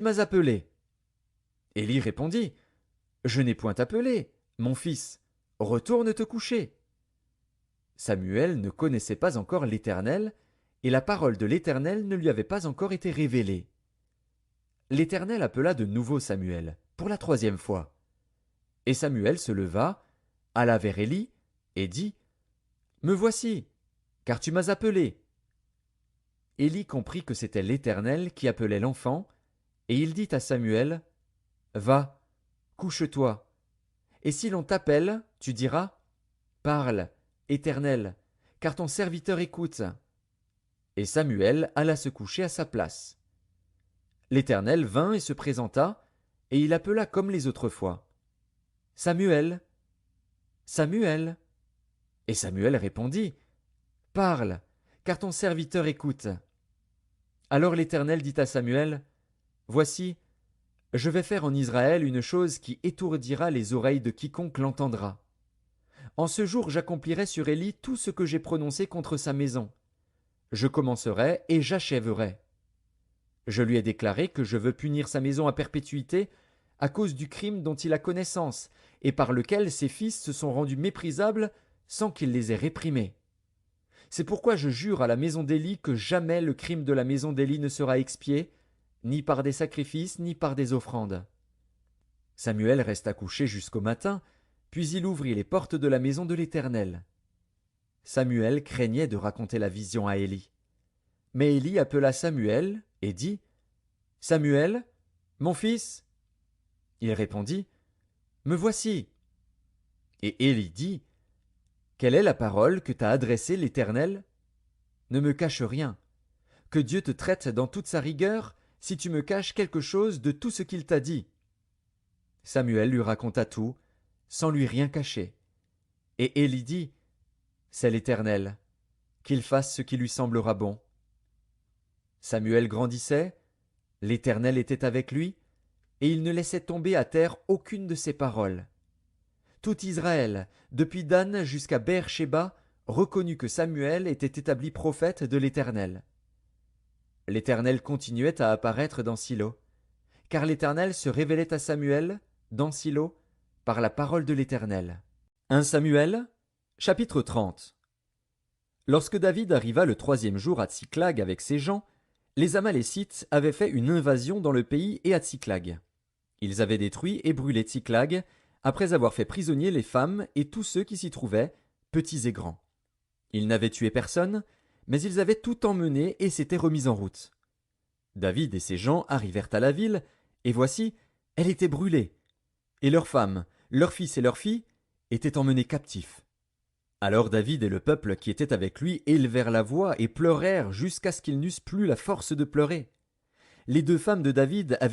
m'as appelé? Élie répondit, Je n'ai point appelé, mon fils, retourne te coucher. Samuel ne connaissait pas encore l'Éternel, et la parole de l'Éternel ne lui avait pas encore été révélée. L'Éternel appela de nouveau Samuel, pour la troisième fois. Et Samuel se leva, alla vers Élie, et dit, Me voici, car tu m'as appelé. Élie comprit que c'était l'Éternel qui appelait l'enfant, et il dit à Samuel, Va, couche-toi. Et si l'on t'appelle, tu diras, Parle, Éternel, car ton serviteur écoute. Et Samuel alla se coucher à sa place. L'Éternel vint et se présenta, et il appela comme les autres fois. Samuel, Samuel. Et Samuel répondit, Parle, car ton serviteur écoute. Alors l'Éternel dit à Samuel, Voici, je vais faire en Israël une chose qui étourdira les oreilles de quiconque l'entendra. En ce jour j'accomplirai sur Élie tout ce que j'ai prononcé contre sa maison. Je commencerai et j'achèverai. Je lui ai déclaré que je veux punir sa maison à perpétuité à cause du crime dont il a connaissance et par lequel ses fils se sont rendus méprisables sans qu'il les ait réprimés. C'est pourquoi je jure à la maison d'Élie que jamais le crime de la maison d'Élie ne sera expié, ni par des sacrifices, ni par des offrandes. Samuel resta couché jusqu'au matin, puis il ouvrit les portes de la maison de l'Éternel. Samuel craignait de raconter la vision à Élie. Mais Élie appela Samuel et dit, Samuel, mon fils? Il répondit, Me voici. Et Élie dit, Quelle est la parole que t'a adressée l'Éternel? Ne me cache rien. Que Dieu te traite dans toute sa rigueur, si tu me caches quelque chose de tout ce qu'il t'a dit. Samuel lui raconta tout, sans lui rien cacher. Et Élie dit, C'est l'Éternel, qu'il fasse ce qui lui semblera bon. Samuel grandissait, l'Éternel était avec lui, et il ne laissait tomber à terre aucune de ses paroles. Tout Israël, depuis Dan jusqu'à Beer-Shéba, reconnut que Samuel était établi prophète de l'Éternel. L'Éternel continuait à apparaître dans Silo, car l'Éternel se révélait à Samuel, dans Silo, par la parole de l'Éternel. 1 Samuel, chapitre 30. Lorsque David arriva le troisième jour à Tsiklag avec ses gens, les Amalécites avaient fait une invasion dans le pays et à Tsiklag. Ils avaient détruit et brûlé Tsiklag, après avoir fait prisonniers les femmes et tous ceux qui s'y trouvaient, petits et grands. Ils n'avaient tué personne, mais ils avaient tout emmené et s'étaient remis en route. David et ses gens arrivèrent à la ville, et voici, elle était brûlée. Et leurs femmes, leurs fils et leurs filles étaient emmenés captifs. Alors David et le peuple qui était avec lui élevèrent la voix et pleurèrent jusqu'à ce qu'ils n'eussent plus la force de pleurer. Les deux femmes de David avaient